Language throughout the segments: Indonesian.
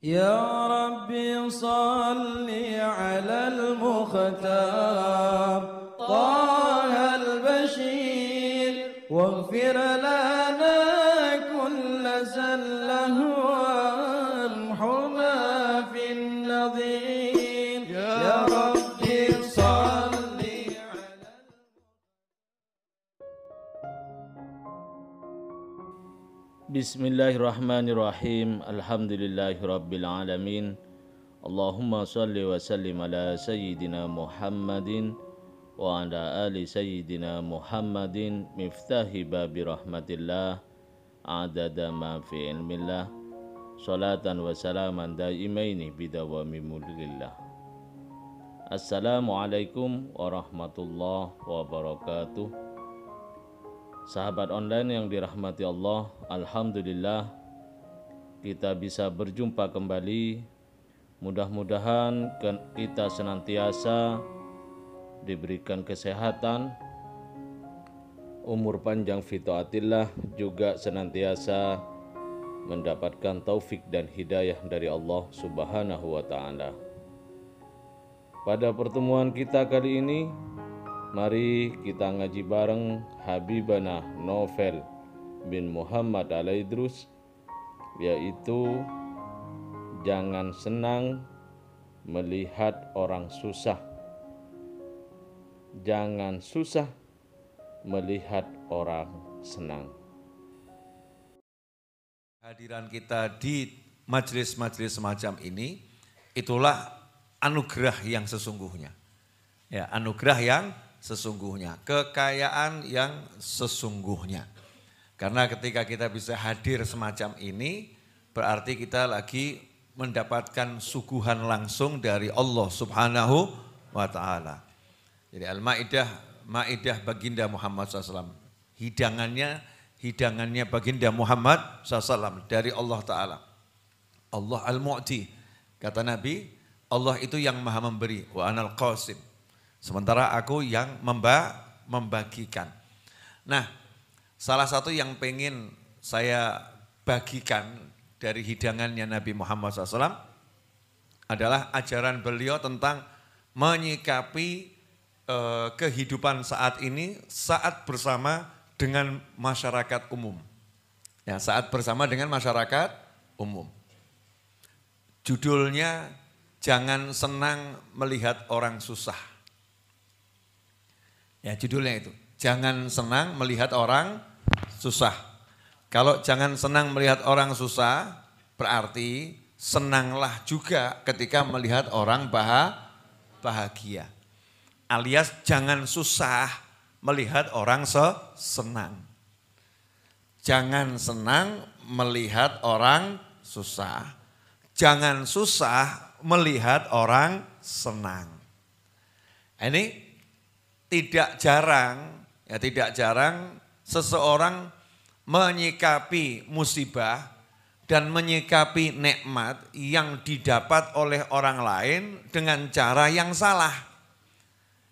يا ربي صل على المختار طه البشير واغفر لنا كل زله وامحنا في النظير يا ربي صل على Bismillahirrahmanirrahim. Alhamdulillahirabbil alamin. Allahumma shalli wa sallim ala sayyidina Muhammadin wa ala ali sayyidina Muhammadin miftahi babi rahmatillah adada ma fi ilmillah salatan wa salaman daimaini bidawami mulkillah. Assalamualaikum warahmatullahi wabarakatuh. Sahabat online yang dirahmati Allah, alhamdulillah kita bisa berjumpa kembali. Mudah-mudahan kita senantiasa diberikan kesehatan, umur panjang fi taatillah, juga senantiasa mendapatkan taufik dan hidayah dari Allah Subhanahu wa taala. Pada pertemuan kita kali ini, mari kita ngaji bareng Habibana Novel bin Muhammad Al-Idrus, yaitu jangan senang melihat orang susah. Jangan susah melihat orang senang. Hadiran kita di majelis-majelis semacam ini, itulah anugerah yang sesungguhnya. Ya, anugerah yang sesungguhnya, kekayaan yang sesungguhnya. Karena ketika kita bisa hadir semacam ini, berarti kita lagi mendapatkan suguhan langsung dari Allah Subhanahu wa taala. Jadi Al-Maidah baginda Muhammad SAW. Hidangannya baginda Muhammad SAW dari Allah Ta'ala. Allah Al-Mu'ti. Kata Nabi, Allah itu yang maha memberi. Wa anal qasim. Sementara aku yang membagikan. Nah, salah satu yang pengen saya bagikan dari hidangannya Nabi Muhammad SAW adalah ajaran beliau tentang menyikapi kehidupan saat ini, saat bersama dengan masyarakat umum. Ya, saat bersama dengan masyarakat umum. Judulnya, jangan senang melihat orang susah. Ya, judulnya itu, jangan senang melihat orang susah. Kalau jangan senang melihat orang susah, berarti senanglah juga ketika melihat orang bahagia. Alias jangan susah melihat orang senang. Jangan senang melihat orang susah. Jangan susah melihat orang senang. Ini tidak jarang seseorang menyikapi musibah dan menyikapi nikmat yang didapat oleh orang lain dengan cara yang salah.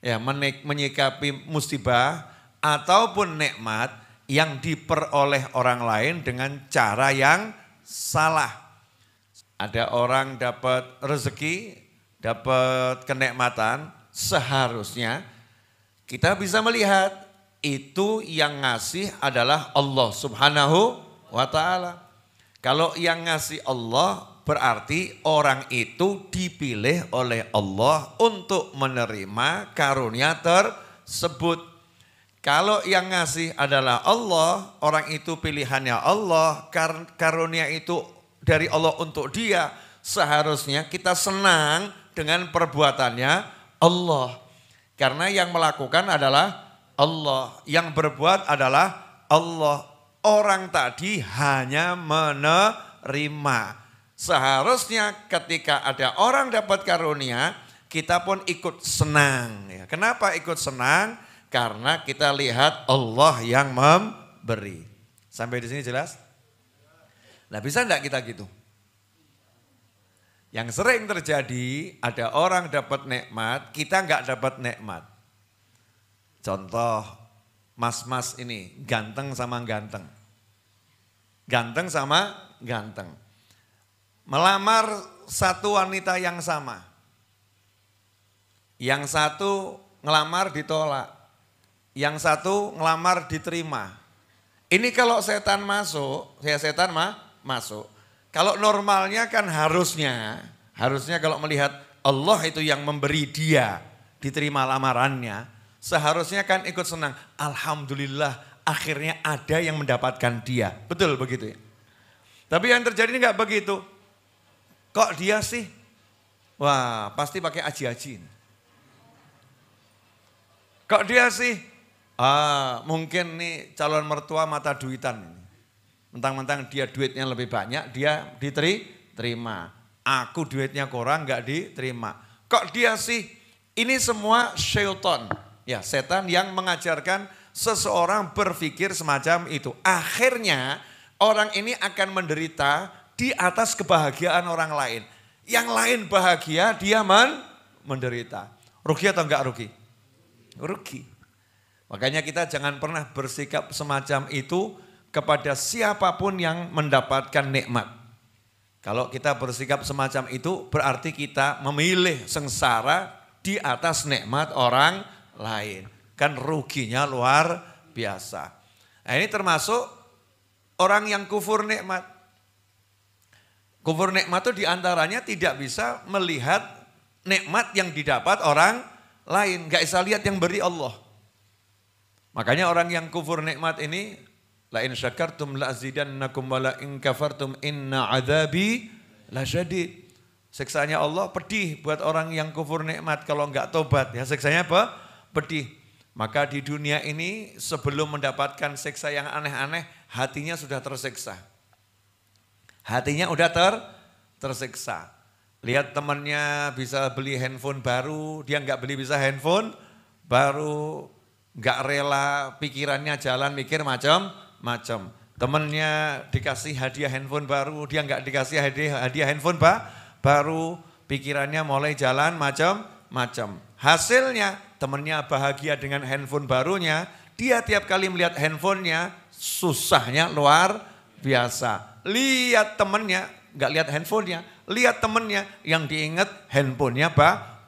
Ya, menyikapi musibah ataupun nikmat yang diperoleh orang lain dengan cara yang salah. Ada orang dapat rezeki, dapat kenikmatan, seharusnya kita bisa melihat itu yang ngasih adalah Allah Subhanahu wa taala. Kalau yang ngasih Allah berarti orang itu dipilih oleh Allah untuk menerima karunia tersebut. Kalau yang ngasih adalah Allah, orang itu pilihannya Allah, karunia itu dari Allah untuk dia, seharusnya kita senang dengan perbuatannya Allah. Karena yang melakukan adalah Allah, yang berbuat adalah Allah. Orang tadi hanya menerima. Seharusnya ketika ada orang dapat karunia, kita pun ikut senang. Kenapa ikut senang? Karena kita lihat Allah yang memberi. Sampai di sini jelas? Nah, bisa enggak kita gitu? Yang sering terjadi, ada orang dapat nikmat, kita enggak dapat nikmat. Contoh, mas-mas ini ganteng sama ganteng. Ganteng sama ganteng. melamar satu wanita yang sama. Yang satu ngelamar ditolak, yang satu ngelamar diterima. Ini kalau setan masuk, setan masuk. Kalau normalnya kan harusnya kalau melihat Allah itu yang memberi dia, diterima lamarannya, seharusnya kan ikut senang. Alhamdulillah akhirnya ada yang mendapatkan dia. Betul begitu ya? Tapi yang terjadi ini enggak begitu. Kok dia sih? Wah pasti pakai aji-aji. Kok dia sih? Mungkin nih calon mertua mata duitan ini. Mentang-mentang dia duitnya lebih banyak, dia diterima. Aku duitnya kurang, enggak diterima. Kok dia sih? Ini semua syaitan. Ya, setan yang mengajarkan seseorang berpikir semacam itu. Akhirnya orang ini akan menderita di atas kebahagiaan orang lain. Yang lain bahagia, dia menderita. Rugi atau enggak rugi? Rugi. Makanya kita jangan pernah bersikap semacam itu kepada siapapun yang mendapatkan nikmat. Kalau kita bersikap semacam itu berarti kita memilih sengsara di atas nikmat orang lain. Kan ruginya luar biasa. Nah ini termasuk orang yang kufur nikmat. Kufur nikmat itu diantaranya tidak bisa melihat nikmat yang didapat orang lain. Gak bisa lihat yang beri Allah. Makanya orang yang kufur nikmat ini, la in syakartum la azidannakum wa la in kafartum inna adzabi lasyadid. Siksanya Allah pedih buat orang yang kufur nikmat kalau enggak tobat. Ya siksanya apa? Pedih. Maka di dunia ini sebelum mendapatkan siksa yang aneh-aneh, hatinya sudah tersiksa. Hatinya udah tersiksa. Lihat temannya bisa beli handphone baru, dia enggak beli bisa handphone baru. Enggak rela, pikirannya jalan mikir macam-macam. Temennya dikasih hadiah handphone baru, dia enggak dikasih hadiah handphone baru, pikirannya mulai jalan macam-macam. Hasilnya temennya bahagia dengan handphone barunya, dia tiap kali melihat handphonenya susahnya luar biasa. Lihat temennya, enggak lihat handphonenya, lihat temennya yang diingat handphonenya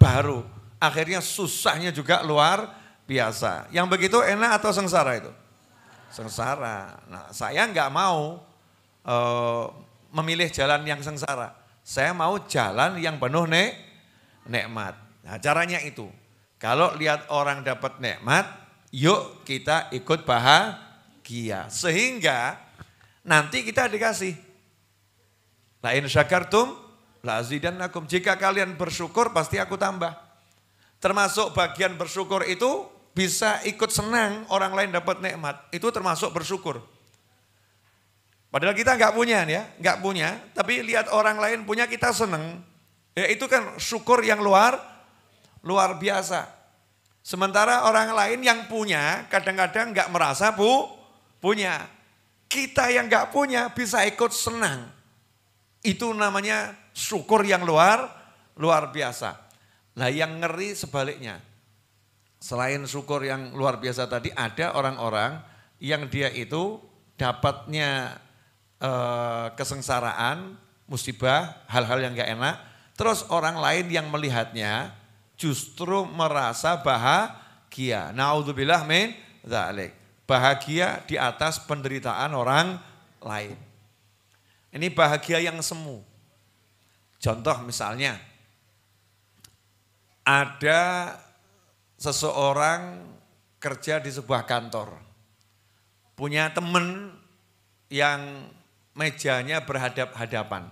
baru. Akhirnya susahnya juga luar biasa. Yang begitu enak atau sengsara itu? Sengsara. Nah, saya enggak mau memilih jalan yang sengsara. Saya mau jalan yang penuh nikmat. Nah, caranya itu. Kalau lihat orang dapat nikmat, yuk kita ikut bahagia. Sehingga nanti kita dikasih. La in syakartum la azidannakum. Jika kalian bersyukur pasti aku tambah. Termasuk bagian bersyukur itu bisa ikut senang orang lain dapat nikmat. Itu termasuk bersyukur. Padahal kita enggak punya ya, enggak punya. Tapi lihat orang lain punya kita senang. Ya itu kan syukur yang luar biasa. Sementara orang lain yang punya kadang-kadang enggak merasa punya. Kita yang enggak punya bisa ikut senang. Itu namanya syukur yang luar biasa. Nah yang ngeri sebaliknya. Selain syukur yang luar biasa tadi, ada orang-orang yang dia itu dapatnya kesengsaraan, musibah, hal-hal yang gak enak. Terus orang lain yang melihatnya justru merasa bahagia. Na'udzubillah min dzalik. Bahagia di atas penderitaan orang lain. Ini bahagia yang semu. Contoh misalnya, ada seseorang kerja di sebuah kantor, punya teman yang mejanya berhadap-hadapan,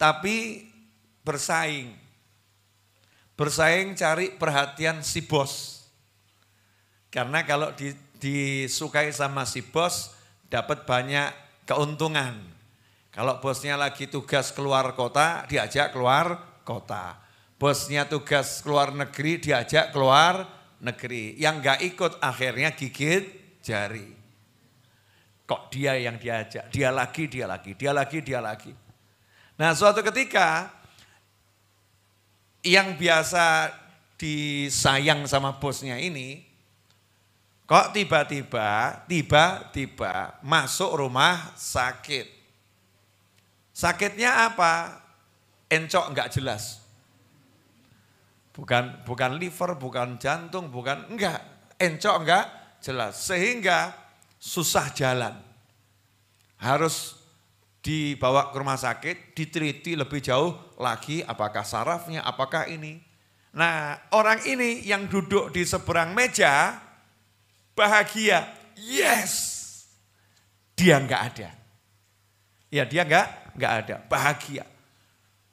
tapi bersaing cari perhatian si bos. Karena kalau disukai sama si bos, dapat banyak keuntungan. Kalau bosnya lagi tugas keluar kota, diajak keluar kota. Bosnya tugas keluar negeri, diajak keluar negeri. Yang enggak ikut akhirnya gigit jari. Kok dia yang diajak, dia lagi. Nah suatu ketika yang biasa disayang sama bosnya ini, kok tiba-tiba masuk rumah sakit. Sakitnya apa? Encok enggak jelas. Bukan liver, bukan jantung, enggak. Encok enggak jelas. Sehingga susah jalan. Harus dibawa ke rumah sakit, diteliti lebih jauh lagi apakah sarafnya, apakah ini. Nah, orang ini yang duduk di seberang meja bahagia. Yes. Dia enggak ada. Ya, dia enggak ada. Bahagia.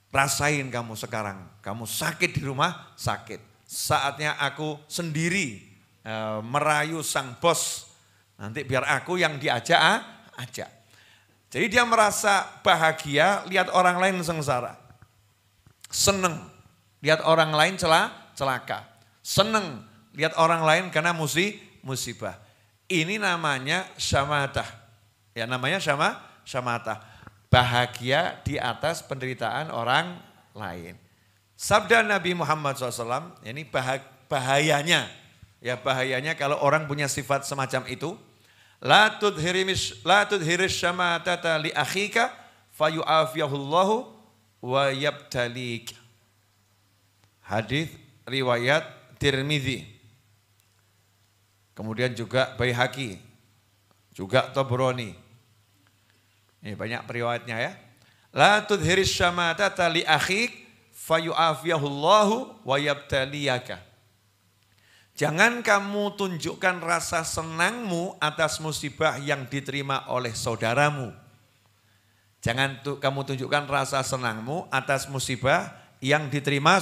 Rasain kamu sekarang, kamu sakit di rumah, sakit. Saatnya aku sendiri merayu sang bos. Nanti biar aku yang ajak. Jadi dia merasa bahagia lihat orang lain sengsara. Seneng lihat orang lain celaka. Seneng lihat orang lain karena musibah. Ini namanya syamatah. Ya, namanya syamatah. Bahagia di atas penderitaan orang lain. Sabda Nabi Muhammad SAW, ini bahayanya. Ya, bahayanya kalau orang punya sifat semacam itu. La tudhiris syamatata li akhika fayu'afiyahullahu wa yabtalik. Hadis riwayat Tirmidzi. Kemudian juga Baihaqi, juga Tabrani. Ini banyak periwayatnya ya. La tudhiris syamatata li akhik fayu'afiyahullahu wa yabtaliyaka. Jangan kamu tunjukkan rasa senangmu atas musibah yang diterima oleh saudaramu. Jangan kamu tunjukkan rasa senangmu atas musibah yang diterima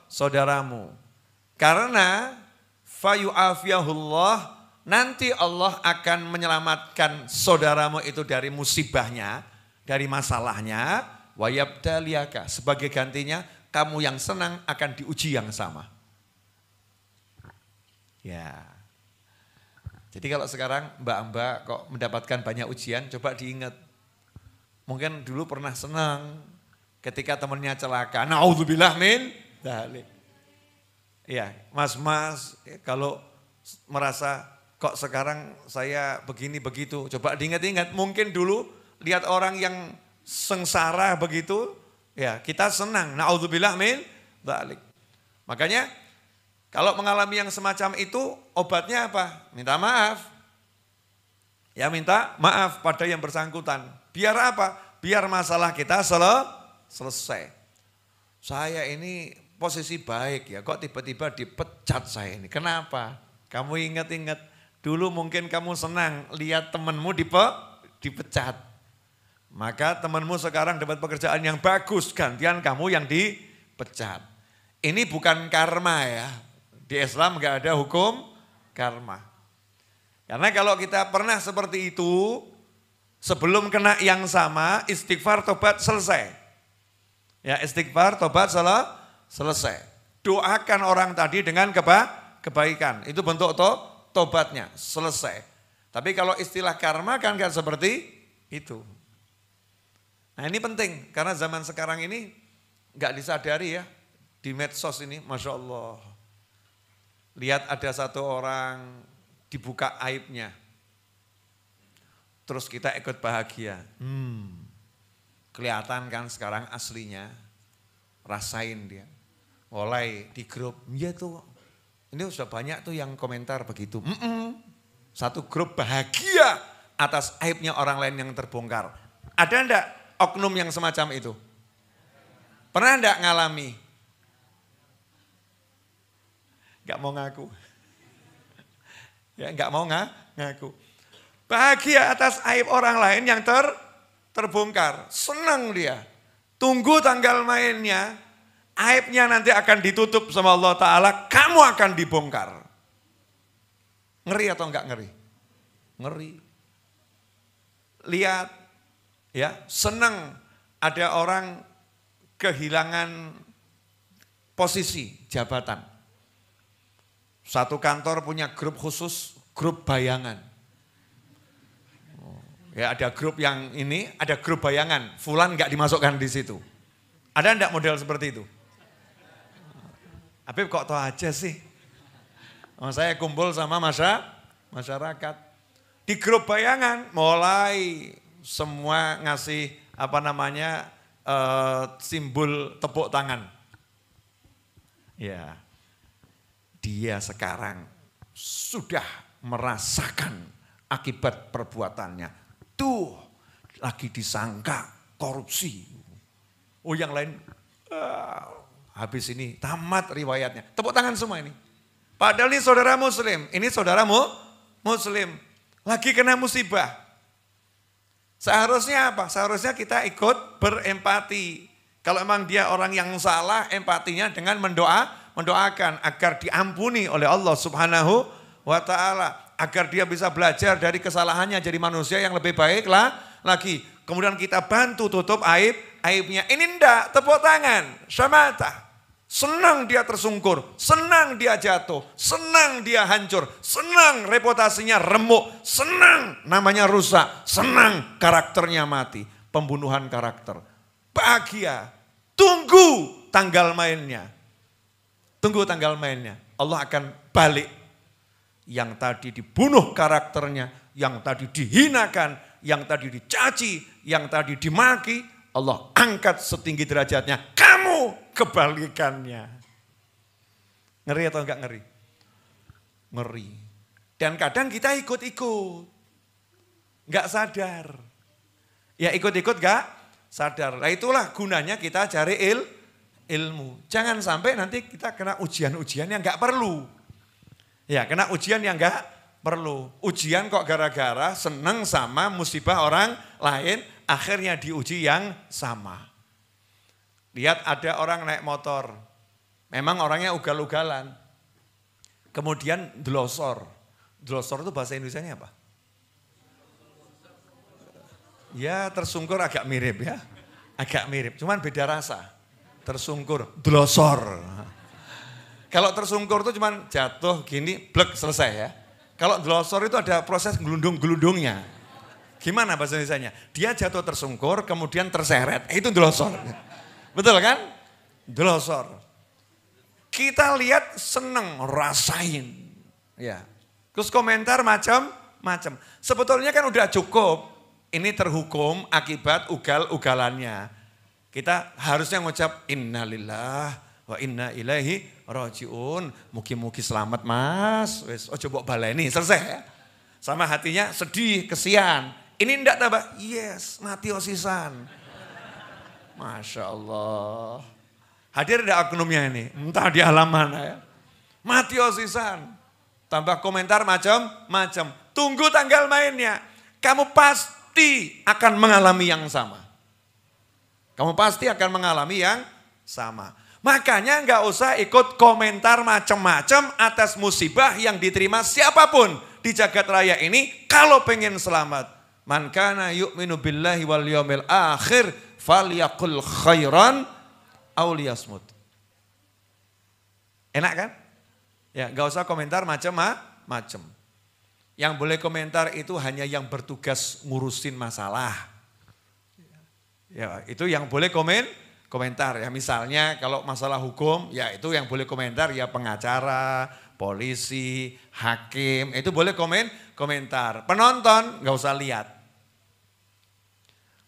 saudaramu. Karena fayu'afiyahullah, nanti Allah akan menyelamatkan saudaramu itu dari musibahnya, dari masalahnya, wa yabtaliyaka. Sebagai gantinya, kamu yang senang akan diuji yang sama. Ya. Jadi kalau sekarang mbak-mbak kok mendapatkan banyak ujian, coba diingat. Mungkin dulu pernah senang ketika temannya celaka. Na'udzubillah min dzalik. Ya, mas-mas kalau merasa kok sekarang saya begini begitu. Coba diingat-ingat, mungkin dulu lihat orang yang sengsara begitu, ya kita senang. Na'udzubillah min dzalik. Makanya kalau mengalami yang semacam itu, obatnya apa? Minta maaf. Ya, minta maaf pada yang bersangkutan. Biar apa? Biar masalah kita selesai. Saya ini posisi baik ya, kok tiba-tiba dipecat saya ini. Kenapa? Kamu ingat-ingat. Dulu mungkin kamu senang lihat temanmu dipecat. Maka temanmu sekarang dapat pekerjaan yang bagus, gantian kamu yang dipecat. Ini bukan karma ya. Di Islam enggak ada hukum karma. Karena kalau kita pernah seperti itu, sebelum kena yang sama, istighfar tobat selesai. Ya, istighfar tobat selesai. Doakan orang tadi dengan kebaikan. Itu bentuk tobatnya, selesai. Tapi kalau istilah karma kan gak seperti itu. Nah ini penting, karena zaman sekarang ini gak disadari ya, di medsos ini, Masya Allah. Lihat ada satu orang dibuka aibnya, terus kita ikut bahagia. Kelihatan kan sekarang aslinya, rasain dia. Mulai di grup, ya tuh, ini sudah banyak tuh yang komentar begitu. Satu grup bahagia atas aibnya orang lain yang terbongkar. Ada enggak oknum yang semacam itu? Pernah enggak ngalami? Enggak mau ngaku. Ya enggak mau ngaku. Bahagia atas aib orang lain yang terbongkar. Senang dia. Tunggu tanggal mainnya. Aibnya nanti akan ditutup sama Allah Ta'ala. Kamu akan dibongkar. Ngeri atau enggak ngeri? Ngeri. Lihat. Ya, senang ada orang kehilangan posisi jabatan. Satu kantor punya grup khusus, grup bayangan. Ya ada grup yang ini, ada grup bayangan. Fulan enggak dimasukkan di situ. Ada enggak model seperti itu? Habib kok tahu aja sih. Saya kumpul sama masyarakat. Di grup bayangan mulai semua ngasih simbol tepuk tangan. Ya, dia sekarang sudah merasakan akibat perbuatannya. Tuh, lagi disangka korupsi. Oh yang lain, habis ini tamat riwayatnya. Tepuk tangan semua ini. Padahal ini saudara muslim, muslim. Lagi kena musibah. Seharusnya apa? Seharusnya kita ikut berempati. Kalau memang dia orang yang salah, empatinya dengan mendoakan agar diampuni oleh Allah Subhanahu wa ta'ala. Agar dia bisa belajar dari kesalahannya jadi manusia yang lebih baik lagi. Kemudian kita bantu tutup aibnya. Ini enggak, tepuk tangan, syamata. Senang dia tersungkur, senang dia jatuh, senang dia hancur, senang reputasinya remuk, senang namanya rusak, senang karakternya mati, pembunuhan karakter. Bahagia, tunggu tanggal mainnya. Tunggu tanggal mainnya, Allah akan balik. Yang tadi dibunuh karakternya, yang tadi dihinakan, yang tadi dicaci, yang tadi dimaki, Allah angkat setinggi derajatnya. Kamu kebalikannya. Ngeri atau enggak ngeri? Ngeri. Dan kadang kita ikut-ikut. Enggak sadar. Ya ikut-ikut enggak sadar. Nah itulah gunanya kita cari ilmu. Jangan sampai nanti kita kena ujian-ujian yang enggak perlu. Ya kena ujian yang enggak perlu. Ujian kok gara-gara seneng sama musibah orang lain, akhirnya diuji yang sama. Lihat ada orang naik motor, memang orangnya ugal-ugalan. Kemudian delosor. Delosor itu bahasa Indonesianya apa? Ya tersungkur agak mirip ya. Agak mirip, cuman beda rasa. Tersungkur, delosor. Kalau tersungkur itu cuman jatuh gini, blek selesai ya. Kalau delosor itu ada proses gelundung-gelundungnya. Gimana bahasa Indonesianya? Dia jatuh tersungkur, kemudian terseret, itu delosor. Betul kan? Delosor. Kita lihat seneng, rasain. Ya. Terus komentar macam-macam. Sebetulnya kan udah cukup. Ini terhukum akibat ugal-ugalannya. Kita harusnya ngucap innalillah wa inna ilaihi rajiun. Mugi-mugi selamat mas. Wes ojo mbok baleni, selesai ya. Sama hatinya sedih, kesian. Ini ndak tambah, yes, mati osisan. Masya Allah. Hadir ada oknumnya ini, entah di alam mana ya. Mati osisan. Tambah komentar macam-macam. Tunggu tanggal mainnya. Kamu pasti akan mengalami yang sama. Kamu pasti akan mengalami yang sama. Makanya nggak usah ikut komentar macam-macam atas musibah yang diterima siapapun di jagat raya ini. Kalau pengen selamat. Man kana yu'minu billahi wal yawmil akhir falyaqul khairan aw liyasmut. Enak kan? Ya, enggak usah komentar macam-macam. Yang boleh komentar itu hanya yang bertugas ngurusin masalah. Ya, itu yang boleh komentar ya. Misalnya kalau masalah hukum, ya itu yang boleh komentar ya pengacara, polisi, hakim, itu boleh komentar. Penonton enggak usah lihat.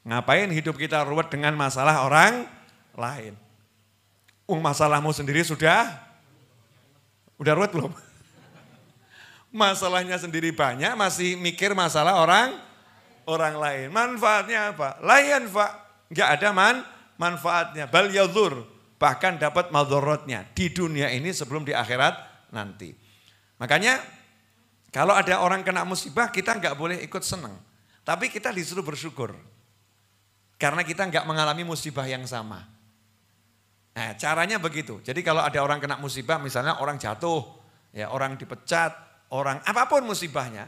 Ngapain hidup kita ruwet dengan masalah orang lain? Masalahmu sendiri sudah ruwet belum? Masalahnya sendiri banyak, masih mikir masalah orang lain. Manfaatnya apa? Layan fa, nggak ada manfaatnya. Bal yadhur, bahkan dapat madharatnya di dunia ini sebelum di akhirat nanti. Makanya kalau ada orang kena musibah kita nggak boleh ikut senang, tapi kita disuruh bersyukur. Karena kita nggak mengalami musibah yang sama. Nah, caranya begitu. Jadi kalau ada orang kena musibah, misalnya orang jatuh, ya orang dipecat, orang apapun musibahnya,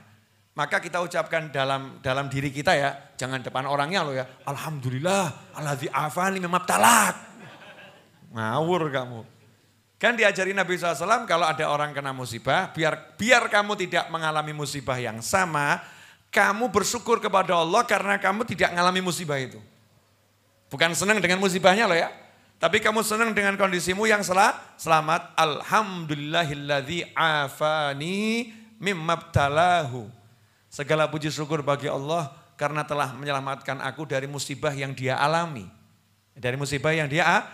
maka kita ucapkan dalam diri kita ya, jangan depan orangnya loh ya. Alhamdulillah, alladzi afani mimma talak. Ngawur kamu. Kan diajari Nabi SAW kalau ada orang kena musibah, biar kamu tidak mengalami musibah yang sama, kamu bersyukur kepada Allah karena kamu tidak mengalami musibah itu. Bukan senang dengan musibahnya loh ya. Tapi kamu senang dengan kondisimu yang selamat. Alhamdulillahilladzi afani mimmabtalahu. Segala puji syukur bagi Allah karena telah menyelamatkan aku dari musibah yang dia alami. Dari musibah yang dia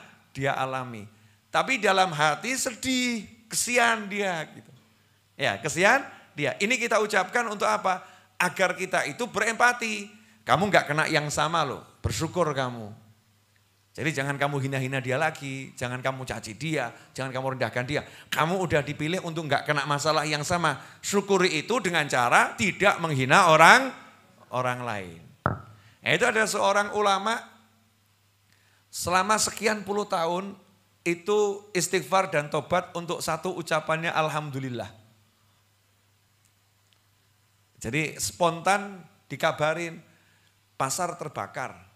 alami. Tapi dalam hati sedih, kesian dia gitu. Ya, kesian dia. Ini kita ucapkan untuk apa? Agar kita itu berempati. Kamu nggak kena yang sama loh, bersyukur kamu. Jadi jangan kamu hina-hina dia lagi, jangan kamu caci dia, jangan kamu rendahkan dia. Kamu udah dipilih untuk nggak kena masalah yang sama. Syukuri itu dengan cara tidak menghina orang lain. Nah, itu ada seorang ulama selama sekian puluh tahun itu istighfar dan tobat untuk satu ucapannya alhamdulillah. Jadi spontan dikabarin pasar terbakar.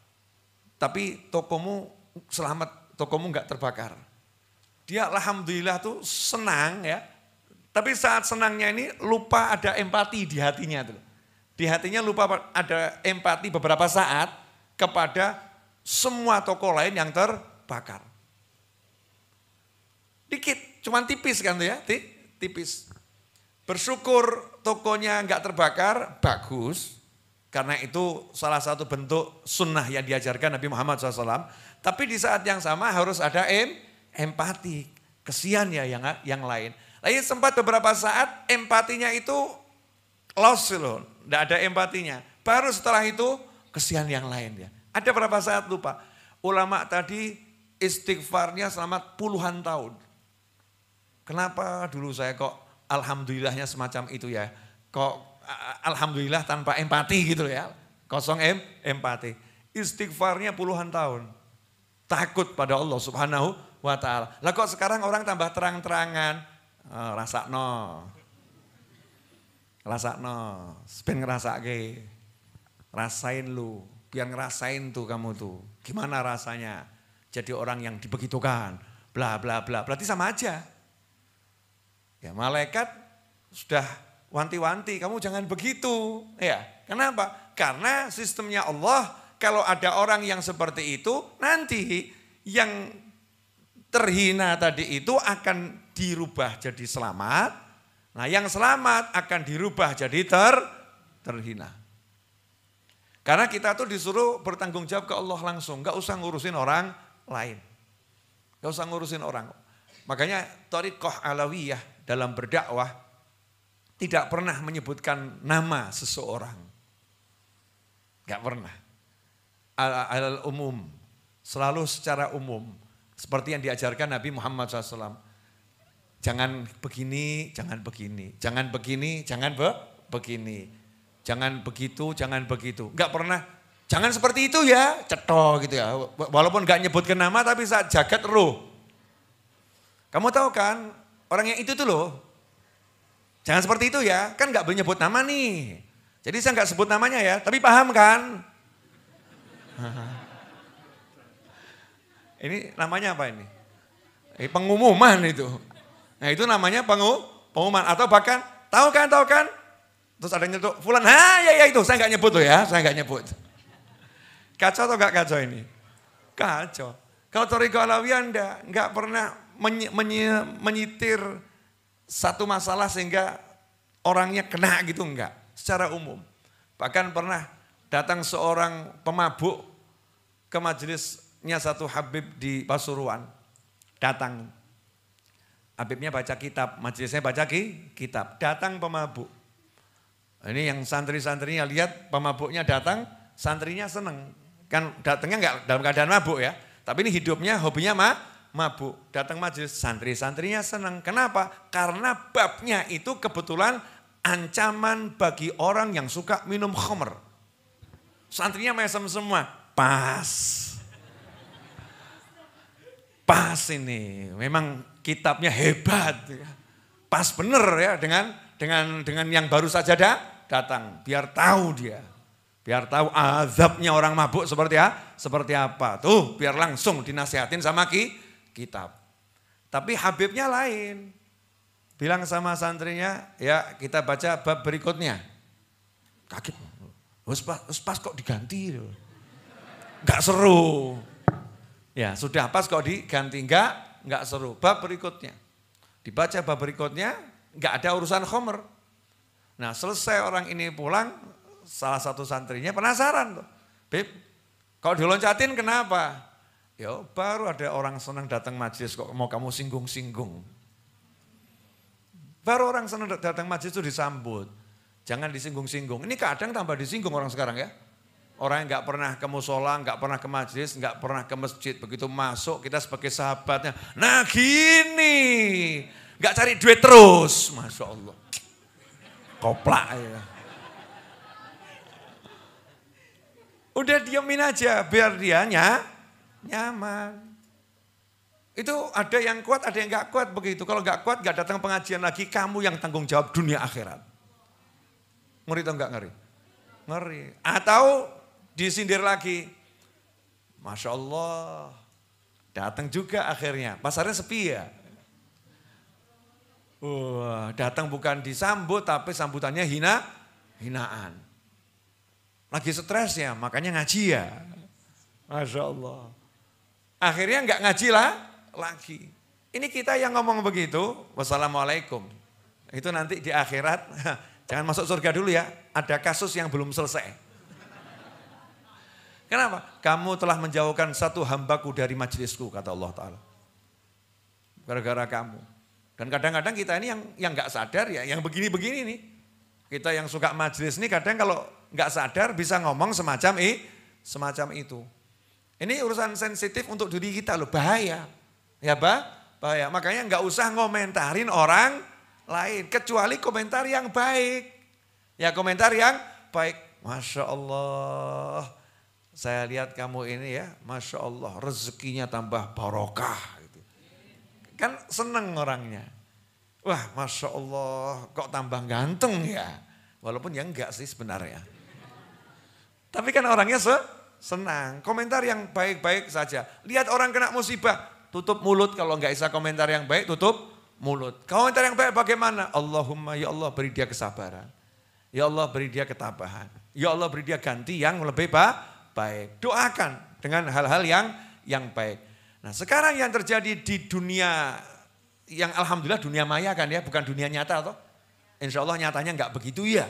Tapi tokomu selamat, tokomu enggak terbakar. Dia alhamdulillah tuh senang ya. Tapi saat senangnya ini lupa ada empati di hatinya tuh. Di hatinya lupa ada empati beberapa saat kepada semua toko lain yang terbakar. Dikit, cuman tipis kan tuh ya, tipis. Bersyukur tokonya enggak terbakar, bagus. Karena itu salah satu bentuk sunnah yang diajarkan Nabi Muhammad SAW. Tapi di saat yang sama harus ada empati, kesian ya yang lain. Lalu sempat beberapa saat empatinya itu lost loh, tidak ada empatinya. Baru setelah itu kesian yang lain ya. Ada beberapa saat lupa. Ulama tadi istighfarnya selama puluhan tahun. Kenapa dulu saya kok alhamdulillahnya semacam itu ya? Kok alhamdulillah tanpa empati gitu ya. Kosong empati. Istighfarnya puluhan tahun. Takut pada Allah Subhanahu wa ta'ala. Lah kok sekarang orang tambah terang-terangan. Rasakno. Ben ngerasake. Rasain lu. Biar ngerasain tuh kamu tuh. Gimana rasanya jadi orang yang dibegitukan. Bla bla bla. Berarti sama aja. Ya malaikat sudah wanti-wanti, kamu jangan begitu. Ya, kenapa? Karena sistemnya Allah, kalau ada orang yang seperti itu, nanti yang terhina tadi itu akan dirubah jadi selamat. Nah, yang selamat akan dirubah jadi terhina. Karena kita tuh disuruh bertanggung jawab ke Allah langsung, gak usah ngurusin orang lain. Gak usah ngurusin orang. Makanya thariqah alawiyah dalam berdakwah tidak pernah menyebutkan nama seseorang. Gak pernah. Al umum. Selalu secara umum. Seperti yang diajarkan Nabi Muhammad SAW. Jangan begini, jangan begini. Jangan begini, jangan begini. Jangan begitu, jangan begitu. Gak pernah. Jangan seperti itu ya, cetok gitu ya. Walaupun gak nyebutkan nama tapi saat jagat roh. Kamu tahu kan, orang yang itu tuh loh. Jangan seperti itu ya, kan gak boleh nyebut nama nih. Jadi saya gak sebut namanya ya, tapi paham kan? Ini namanya apa ini? Pengumuman itu. Nah itu namanya pengumuman. Atau bahkan, tahu kan? Terus ada yang nyetuk, fulan, ya itu, saya gak nyebut loh ya, saya gak nyebut. Kacau atau gak kacau ini? Kacau. Kalau thariqah alawiyah gak pernah menyitir satu masalah sehingga orangnya kena gitu enggak, secara umum. Bahkan pernah datang seorang pemabuk ke majelisnya satu Habib di Pasuruan. Datang. Habibnya baca kitab, majelisnya baca kitab. Datang pemabuk. Ini yang santri-santrinya lihat pemabuknya datang, santrinya seneng. Kan datangnya enggak dalam keadaan mabuk ya. Tapi ini hidupnya, hobinya mabuk, datang majelis, santri-santrinya senang. Kenapa? Karena babnya itu kebetulan ancaman bagi orang yang suka minum khamr. Santrinya mesem semua, pas ini, memang kitabnya hebat, pas bener ya dengan yang baru saja datang, biar tahu dia. Biar tahu azabnya orang mabuk seperti apa. Tuh biar langsung dinasihatin sama kitab. Tapi Habibnya lain. Bilang sama santrinya, ya kita baca bab berikutnya. Kaget. Pas kok diganti. Enggak seru. Ya sudah pas kok diganti. Enggak seru. Bab berikutnya. Dibaca bab berikutnya, enggak ada urusan khamr. Nah selesai orang ini pulang, salah satu santrinya penasaran tuh. Beb, kok diloncatin kenapa? Ya baru ada orang senang datang majelis kok mau kamu singgung-singgung. Baru orang senang datang majelis itu disambut. Jangan disinggung-singgung. Ini kadang tambah disinggung orang sekarang ya. Orang yang gak pernah ke musola, gak pernah ke majelis, gak pernah ke masjid. Begitu masuk kita sebagai sahabatnya. Nah gini. Gak cari duit terus. Masya Allah. Koplak ya. Udah diemin aja biar dia nyaman. Itu ada yang kuat, ada yang gak kuat begitu. Kalau gak kuat gak datang pengajian lagi, kamu yang tanggung jawab dunia akhirat. Ngeri atau enggak ngeri? Ngeri. Atau disindir lagi. Masya Allah. Datang juga akhirnya. Pasarnya sepi ya. Wah, datang bukan disambut tapi sambutannya hinaan. Lagi stres ya, makanya ngaji ya. Masya Allah. Akhirnya enggak ngaji lah lagi. Ini kita yang ngomong begitu. Wassalamualaikum. Itu nanti di akhirat. Jangan masuk surga dulu ya, ada kasus yang belum selesai. Kenapa? Kamu telah menjauhkan satu hambaku dari majelisku, kata Allah Ta'ala. Gara-gara kamu. Dan kadang-kadang kita ini yang gak sadar ya, yang begini-begini nih. Kita yang suka majelis ini kadang kalau gak sadar bisa ngomong semacam itu. Ini urusan sensitif untuk diri kita loh, bahaya. Ya bahaya, makanya gak usah ngomentarin orang lain, kecuali komentar yang baik. Ya komentar yang baik. Masya Allah, saya lihat kamu ini ya, Masya Allah rezekinya tambah barokah. Gitu. Kan seneng orangnya. Wah Masya Allah kok tambah ganteng ya. Walaupun ya enggak sih sebenarnya. Tapi kan orangnya senang. Komentar yang baik-baik saja. Lihat orang kena musibah, tutup mulut. Kalau enggak bisa komentar yang baik, tutup mulut. Komentar yang baik bagaimana? Allahumma ya Allah beri dia kesabaran. Ya Allah beri dia ketabahan. Ya Allah beri dia ganti yang lebih baik. Doakan dengan hal-hal yang baik. Nah sekarang yang terjadi di dunia, yang alhamdulillah dunia maya kan ya, bukan dunia nyata toh. Insya Allah nyatanya enggak begitu ya.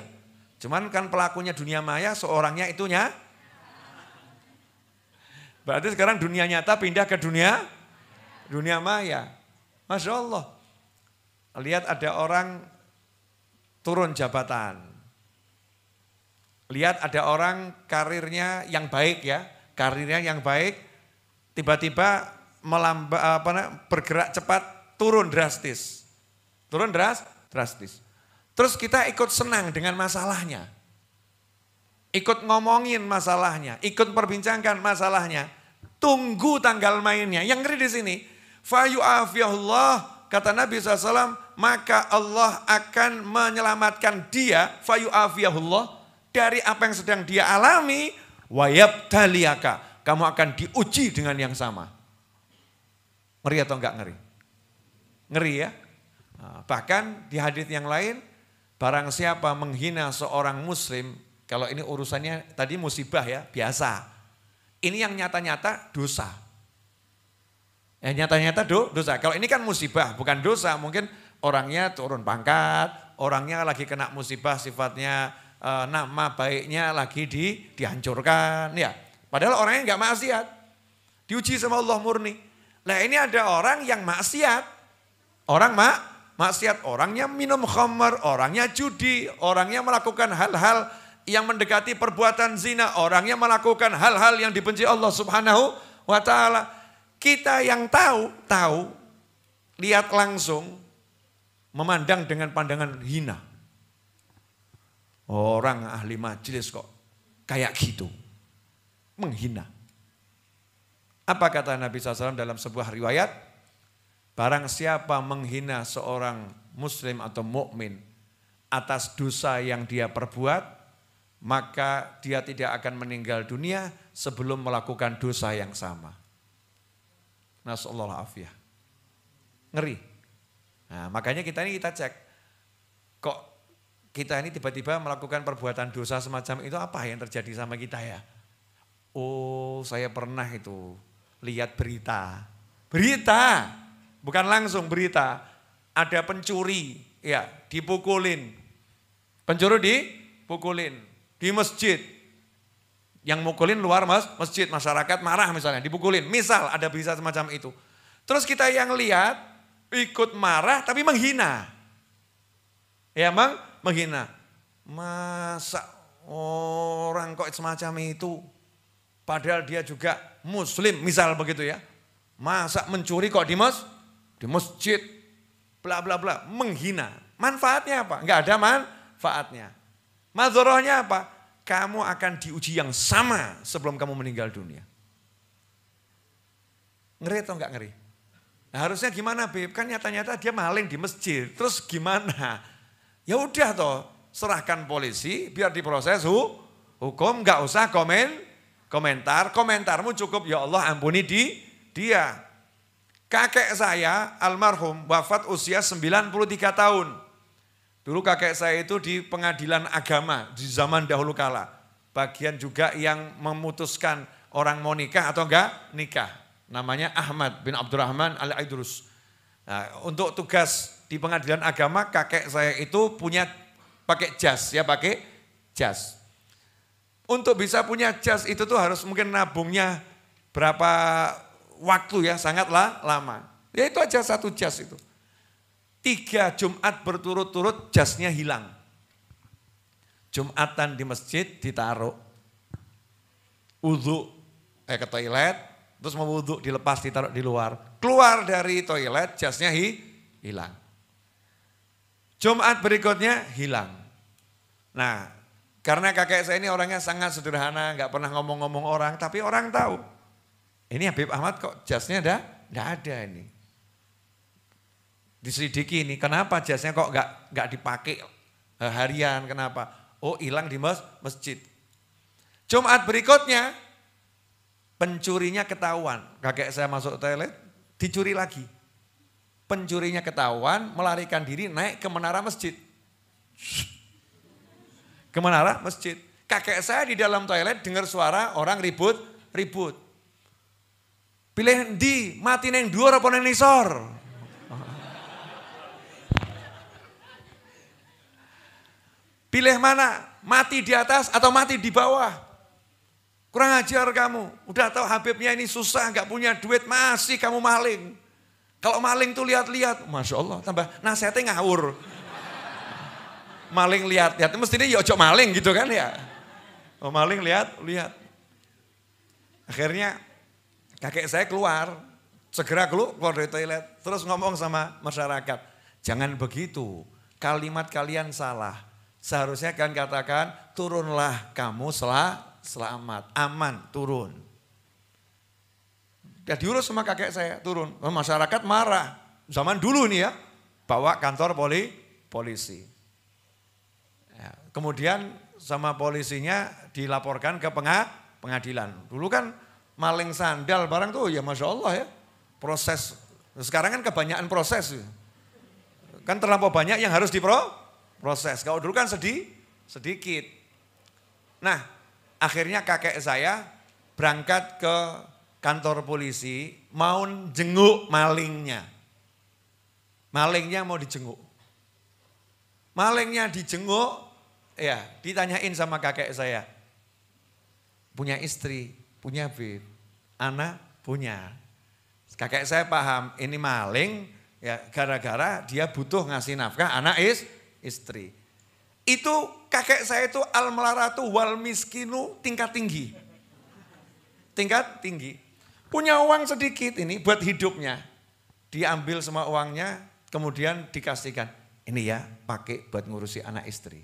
Cuman kan pelakunya dunia maya, seorangnya itunya. Berarti sekarang dunia nyata pindah ke dunia maya. Masya Allah. Lihat ada orang turun jabatan. Lihat ada orang karirnya yang baik ya. Karirnya yang baik tiba-tiba bergerak cepat turun drastis. Turun drastis. Terus kita ikut senang dengan masalahnya. Ikut ngomongin masalahnya, ikut perbincangkan masalahnya. Tunggu tanggal mainnya. Yang ngeri di sini, fayu'afiyahullah. Kata Nabi SAW, maka Allah akan menyelamatkan dia, fayu'afiyahullah, dari apa yang sedang dia alami, wayabtaliyaka, kamu akan diuji dengan yang sama. Ngeri atau enggak ngeri? Ngeri ya. Nah, bahkan di hadis yang lain, barang siapa menghina seorang muslim, kalau ini urusannya tadi musibah ya, biasa. Ini yang nyata-nyata dosa. Yang nyata-nyata dosa. Kalau ini kan musibah, bukan dosa. Mungkin orangnya turun pangkat, orangnya lagi kena musibah sifatnya nama baiknya lagi dihancurkan. Ya, padahal orangnya enggak maksiat. Diuji sama Allah murni. Nah ini ada orang yang maksiat. Orang maksiat, orangnya minum khamar, orangnya judi, orangnya melakukan hal-hal yang mendekati perbuatan zina, orangnya melakukan hal-hal yang dibenci Allah Subhanahu wa Ta'ala. Kita yang tahu, lihat langsung, memandang dengan pandangan hina. Orang ahli majelis kok kayak gitu, menghina. Apa kata Nabi SAW dalam sebuah riwayat? Barang siapa menghina seorang muslim atau mukmin atas dosa yang dia perbuat, maka dia tidak akan meninggal dunia sebelum melakukan dosa yang sama. Nasallahu afiyah. Ngeri. Nah, makanya kita cek. Kok kita ini tiba-tiba melakukan perbuatan dosa semacam itu, apa yang terjadi sama kita ya? Oh, saya pernah itu lihat berita. Berita, bukan langsung berita. Ada pencuri, ya, dipukulin. Pencuri dipukulin. di masjid. Yang mukulin luar masjid, masyarakat marah misalnya, dipukulin. Misal ada berita semacam itu. Terus kita yang lihat ikut marah tapi menghina. Ya menghina. Masa orang kok semacam itu? Padahal dia juga muslim, misal begitu ya. Masa mencuri kok di masjid? Bla bla bla, menghina. Manfaatnya apa? Enggak ada manfaatnya. Madzharahnya apa? Kamu akan diuji yang sama sebelum kamu meninggal dunia. Ngeri atau enggak ngeri? Nah, harusnya gimana, Beb? Kan nyata-nyata dia maling di masjid. Terus gimana? Ya udah toh, serahkan polisi biar diproses hukum, enggak usah komentar. Komentarmu cukup, ya Allah ampuni dia. Kakek saya almarhum wafat usia 93 tahun. Dulu kakek saya itu di pengadilan agama di zaman dahulu kala. Bagian juga yang memutuskan orang mau nikah atau enggak nikah. Namanya Ahmad bin Abdurrahman Al-Aidrus. Nah, untuk tugas di pengadilan agama kakek saya itu punya pakai jas, ya pakai jas. Untuk bisa punya jas itu tuh harus mungkin nabungnya berapa waktu ya, sangatlah lama. Ya itu aja satu jas itu. 3 Jumat berturut-turut jasnya hilang. Jumatan di masjid ditaruh. Wudhu ke toilet, terus mau wudhu dilepas ditaruh di luar. Keluar dari toilet jasnya hilang. Jumat berikutnya hilang. Nah, karena kakek saya ini orangnya sangat sederhana, nggak pernah ngomong-ngomong orang, tapi orang tahu. Ini Habib Ahmad kok jasnya nggak ada ini. Diselidiki ini, kenapa jasnya kok nggak dipakai harian, kenapa? Oh hilang di masjid. Jumat berikutnya pencurinya ketahuan. Kakek saya masuk toilet, dicuri lagi. Pencurinya ketahuan, melarikan diri naik ke menara masjid. Ke menara masjid. Kakek saya di dalam toilet dengar suara orang ribut. Pilih di mati neng dhuwur apa neng nisor? Pilih mana? Mati di atas atau mati di bawah? Kurang ajar kamu. Udah tahu Habibnya ini susah, gak punya duit, masih kamu maling. Kalau maling tuh lihat-lihat, Masya Allah, tambah nasihatnya ngawur. Maling lihat-lihat, mestinya ya ojo maling gitu kan ya. Oh, maling lihat. Akhirnya kakek saya keluar, segera keluar dari toilet. Terus ngomong sama masyarakat, jangan begitu, kalimat kalian salah. Seharusnya kan katakan, turunlah kamu selamat, aman, turun. Ya diurus sama kakek saya, turun. Masyarakat marah, zaman dulu nih ya, bawa kantor polisi. Ya, kemudian sama polisinya dilaporkan ke pengadilan. Dulu kan maling sandal barang tuh ya Masya Allah ya, proses. Sekarang kan kebanyakan proses. Kan terlampau banyak yang harus diproses. Kalau dulu kan sedikit. Nah, akhirnya kakek saya berangkat ke kantor polisi mau jenguk malingnya. Malingnya mau dijenguk. Malingnya dijenguk, ya ditanyain sama kakek saya. Punya istri, punya bib, anak punya. Kakek saya paham ini maling ya gara-gara dia butuh ngasih nafkah anak istri. Itu kakek saya itu al-malaratu wal miskinu tingkat tinggi. Tingkat tinggi. Punya uang sedikit ini buat hidupnya. Diambil semua uangnya kemudian dikasihkan. Ini ya pakai buat ngurusi anak istri.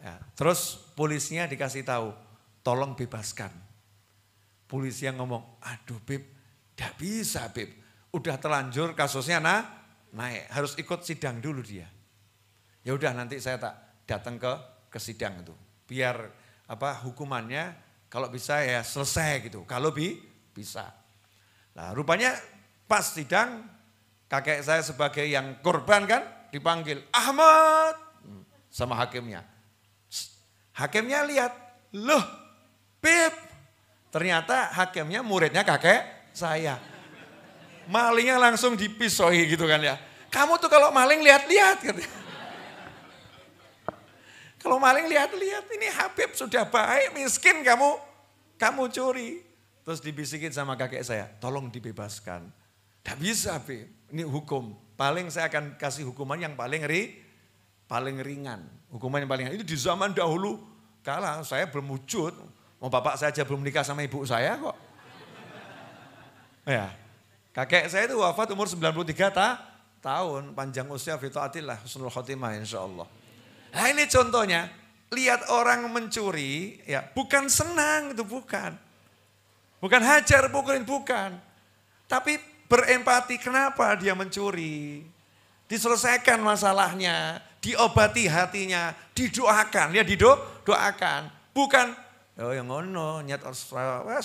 Ya, terus polisinya dikasih tahu, tolong bebaskan. Polisi yang ngomong, aduh Beb, gak bisa Beb. Udah terlanjur kasusnya naik, harus ikut sidang dulu dia. Ya udah nanti saya tak datang ke sidang itu. Biar hukumannya kalau bisa ya selesai gitu. Kalau bisa. Nah rupanya pas sidang kakek saya sebagai yang korban kan dipanggil Ahmad sama hakimnya. Hakimnya lihat, loh Beb, ternyata hakimnya muridnya kakek saya. Malingnya langsung dipisoi gitu kan ya. Kamu tuh kalau maling lihat-lihat gitu. Kalau maling lihat-lihat, ini Habib sudah baik, miskin kamu curi. Terus dibisikin sama kakek saya, tolong dibebaskan. Tidak bisa Habib, ini hukum. Paling saya akan kasih hukuman yang paling ringan. Hukuman yang paling ringan. Itu di zaman dahulu, kala saya belum wujud. Mau bapak saya aja belum nikah sama ibu saya kok. Ya, kakek saya itu wafat umur 93 tahun. Panjang usia fi taatillah, husnul khotimah insyaallah. Nah ini contohnya, lihat orang mencuri, ya bukan senang itu bukan. Bukan hajar pukulin, bukan. Tapi berempati kenapa dia mencuri. Diselesaikan masalahnya, diobati hatinya, didoakan, ya didoakan. Bukan, oh yang ngono, nyat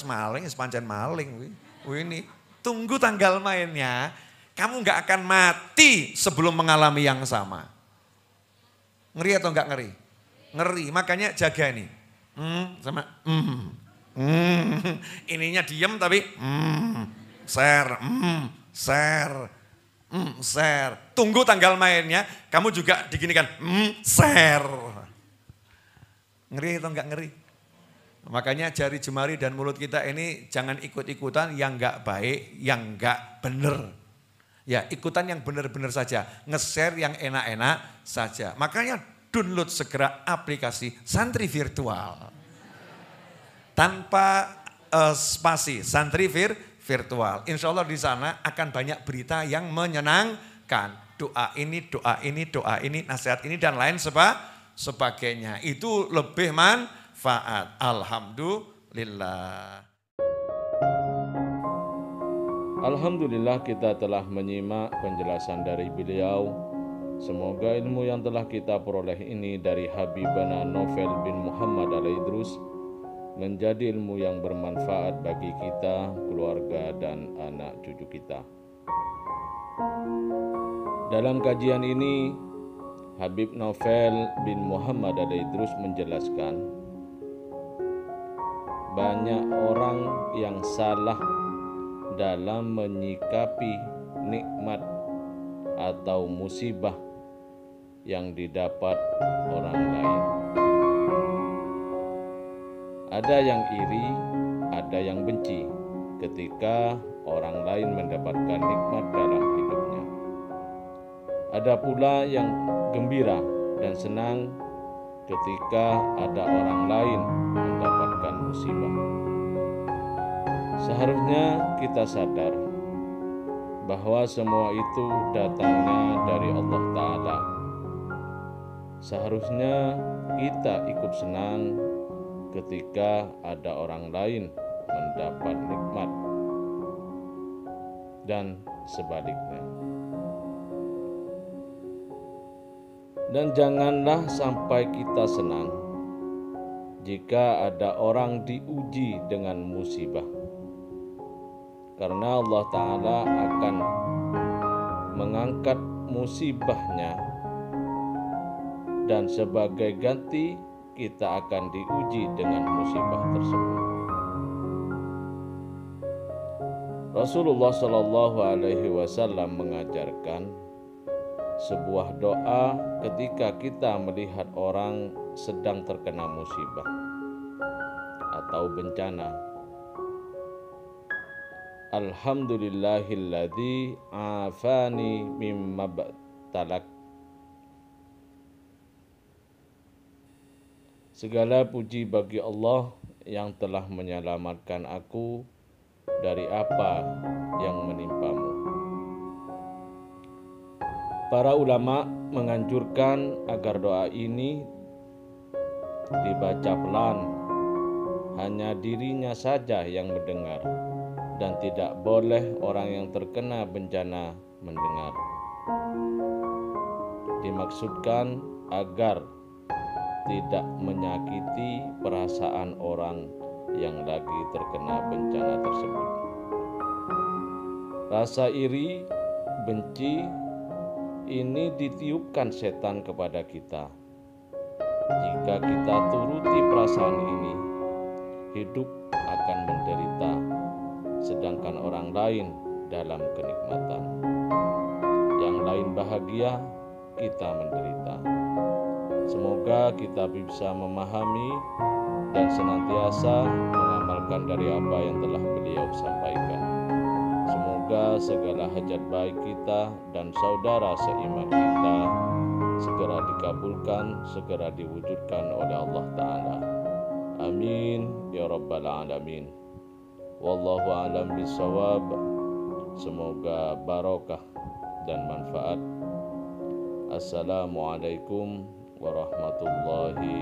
maling, sepancen maling. Ini, tunggu tanggal mainnya, kamu gak akan mati sebelum mengalami yang sama. Ngeri atau enggak ngeri? Ngeri, makanya jaga nih. Ininya diem tapi share. Tunggu tanggal mainnya, kamu juga diginikan share. Ngeri atau enggak ngeri? Makanya jari jemari dan mulut kita ini jangan ikut-ikutan yang enggak baik, yang enggak bener. Ya ikutan yang benar-benar saja, nge-share yang enak-enak saja. Makanya download segera aplikasi Santri Virtual. Tanpa spasi, Santri Virtual. Insya Allah di sana akan banyak berita yang menyenangkan. Doa ini, nasihat ini dan lain sebagainya. Itu lebih manfaat. Alhamdulillah. Alhamdulillah kita telah menyimak penjelasan dari beliau. Semoga ilmu yang telah kita peroleh ini dari Habibana Novel bin Muhammad Al-Idrus menjadi ilmu yang bermanfaat bagi kita, keluarga, dan anak cucu kita. Dalam kajian ini, Habib Novel bin Muhammad Al-Idrus menjelaskan banyak orang yang salah dalam menyikapi nikmat atau musibah yang didapat orang lain. Ada yang iri, ada yang benci ketika orang lain mendapatkan nikmat dalam hidupnya. Ada pula yang gembira dan senang ketika ada orang lain mendapatkan musibah. Seharusnya kita sadar bahwa semua itu datangnya dari Allah Ta'ala. Seharusnya kita ikut senang ketika ada orang lain mendapat nikmat dan sebaliknya. Dan janganlah sampai kita senang jika ada orang diuji dengan musibah. Karena Allah Ta'ala akan mengangkat musibahnya dan sebagai ganti kita akan diuji dengan musibah tersebut. Rasulullah Shallallahu Alaihi Wasallam mengajarkan sebuah doa ketika kita melihat orang sedang terkena musibah atau bencana. Alhamdulillahilladzi afani mimma btalak. Segala puji bagi Allah yang telah menyelamatkan aku dari apa yang menimpamu. Para ulama menganjurkan agar doa ini dibaca pelan, hanya dirinya saja yang mendengar. Dan tidak boleh orang yang terkena bencana mendengar. Dimaksudkan agar tidak menyakiti perasaan orang yang lagi terkena bencana tersebut. Rasa iri, benci, ini ditiupkan setan kepada kita. Jika kita turuti perasaan ini, hidup akan menderita. Sedangkan orang lain dalam kenikmatan. Yang lain bahagia, kita menderita. Semoga kita bisa memahami dan senantiasa mengamalkan dari apa yang telah beliau sampaikan. Semoga segala hajat baik kita dan saudara seiman kita segera dikabulkan, segera diwujudkan oleh Allah Ta'ala. Amin ya rabbal alamin. Wallahu a'lam bishawab. Semoga barokah dan manfaat. Assalamualaikum warahmatullahi